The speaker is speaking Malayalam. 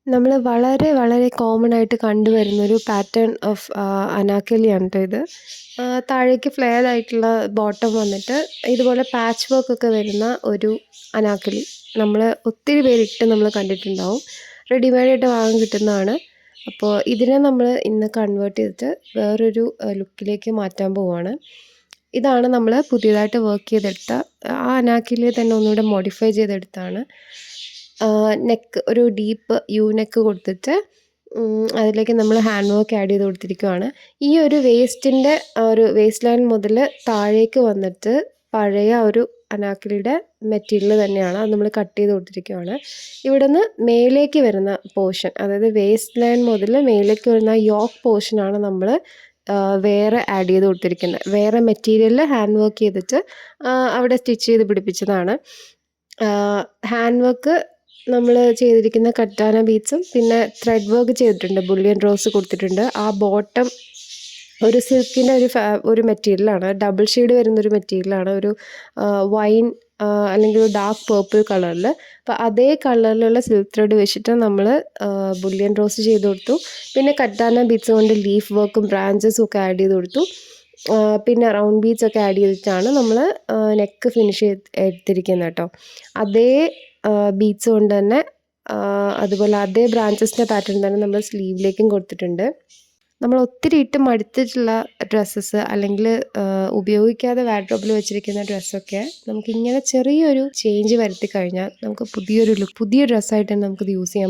നമ്മൾ വളരെ വളരെ കോമൺ ആയിട്ട് കണ്ടുവരുന്നൊരു പാറ്റേൺ ഓഫ് അനാർക്കലിയാണ് ട്ടോ ഇത്. താഴേക്ക് ഫ്ലെയർ ആയിട്ടുള്ള ബോട്ടം വന്നിട്ട് ഇതുപോലെ പാച്ച് വർക്ക് ഒക്കെ വരുന്ന ഒരു അനാർക്കലി നമ്മൾ ഒത്തിരി പേരിട്ട് നമ്മൾ കണ്ടിട്ടുണ്ടാവും. റെഡിമെയ്ഡായിട്ട് വാങ്ങാൻ കിട്ടുന്നതാണ്. അപ്പോൾ ഇതിനെ നമ്മൾ ഇന്ന് കൺവേർട്ട് ചെയ്തിട്ട് വേറൊരു ലുക്കിലേക്ക് മാറ്റാൻ പോവുകയാണ്. ഇതാണ് നമ്മൾ പുതിയതായിട്ട് വർക്ക് ചെയ്തെടുത്ത ആ അനാർക്കലിയെ തന്നെ ഒന്നുകൂടെ മോഡിഫൈ ചെയ്തെടുത്താണ്. നെക്ക് ഒരു ഡീപ്പ് യു നെക്ക് കൊടുത്തിട്ട് അതിലേക്ക് നമ്മൾ ഹാൻഡ് വർക്ക് ആഡ് ചെയ്ത് കൊടുത്തിരിക്കുകയാണ്. ഈ ഒരു വേസ്റ്റിൻ്റെ ഒരു വേസ്റ്റ് ലൈൻ മുതൽ താഴേക്ക് വന്നിട്ട് പഴയ ഒരു അനാർക്കലിയുടെ മെറ്റീരിയൽ തന്നെയാണ്. അത് നമ്മൾ കട്ട് ചെയ്ത് കൊടുത്തിരിക്കുകയാണ്. ഇവിടുന്ന് മേലേക്ക് വരുന്ന പോർഷൻ, അതായത് വേസ്റ്റ് ലൈൻ മുതൽ മേലേക്ക് വരുന്ന യോക്ക് പോർഷനാണ് നമ്മൾ വേറെ ആഡ് ചെയ്ത് കൊടുത്തിരിക്കുന്നത്. വേറെ മെറ്റീരിയലിൽ ഹാൻഡ് വർക്ക് ചെയ്തിട്ട് അവിടെ സ്റ്റിച്ച് ചെയ്ത് പിടിപ്പിച്ചതാണ്. ഹാൻഡ് വർക്ക് നമ്മൾ ചെയ്തിരിക്കുന്ന കറ്റാന ബീഡ്സും പിന്നെ ത്രെഡ് വർക്ക് ചെയ്തിട്ടുണ്ട്. ബുള്ളിയൻ റോസ് കൊടുത്തിട്ടുണ്ട്. ആ ബോട്ടം ഒരു സിൽക്കിൻ്റെ ഒരു മെറ്റീരിയലാണ്. ഡബിൾ ഷെയ്ഡ് വരുന്നൊരു മെറ്റീരിയലാണ്. ഒരു വൈൻ അല്ലെങ്കിൽ ഒരു ഡാർക്ക് പേർപ്പിൾ കളറിൽ. അപ്പോൾ അതേ കളറിലുള്ള സിൽക്ക് ത്രെഡ് വെച്ചിട്ട് നമ്മൾ ബുള്ളിയൻ റോസ് ചെയ്ത് കൊടുത്തു. പിന്നെ കറ്റാന ബീഡ്സ് കൊണ്ട് ലീഫ് വർക്കും ബ്രാഞ്ചസും ഒക്കെ ആഡ് ചെയ്ത് കൊടുത്തു. പിന്നെ റൗണ്ട് ബീഡ്സ് ഒക്കെ ആഡ് ചെയ്തിട്ടാണ് നമ്മൾ നെക്ക് ഫിനിഷ് എടുത്തിരിക്കുന്നത് കേട്ടോ. അതേ ബീഡ്സ് കൊണ്ട് തന്നെ അതുപോലെ അതേ ബ്രാഞ്ചസിൻ്റെ പാറ്റേൺ തന്നെ നമ്മൾ സ്ലീവിലേക്കും കൊടുത്തിട്ടുണ്ട്. നമ്മൾ ഒത്തിരി ഇട്ട് മടുത്തിട്ടുള്ള ഡ്രസ്സസ് അല്ലെങ്കിൽ ഉപയോഗിക്കാതെ വാർഡ്രോബിൽ വെച്ചിരിക്കുന്ന ഡ്രസ്സൊക്കെ നമുക്കിങ്ങനെ ചെറിയൊരു ചേഞ്ച് വരുത്തി കഴിഞ്ഞാൽ നമുക്ക് പുതിയ ഡ്രസ്സായിട്ട് തന്നെ നമുക്കിത് യൂസ് ചെയ്യാം.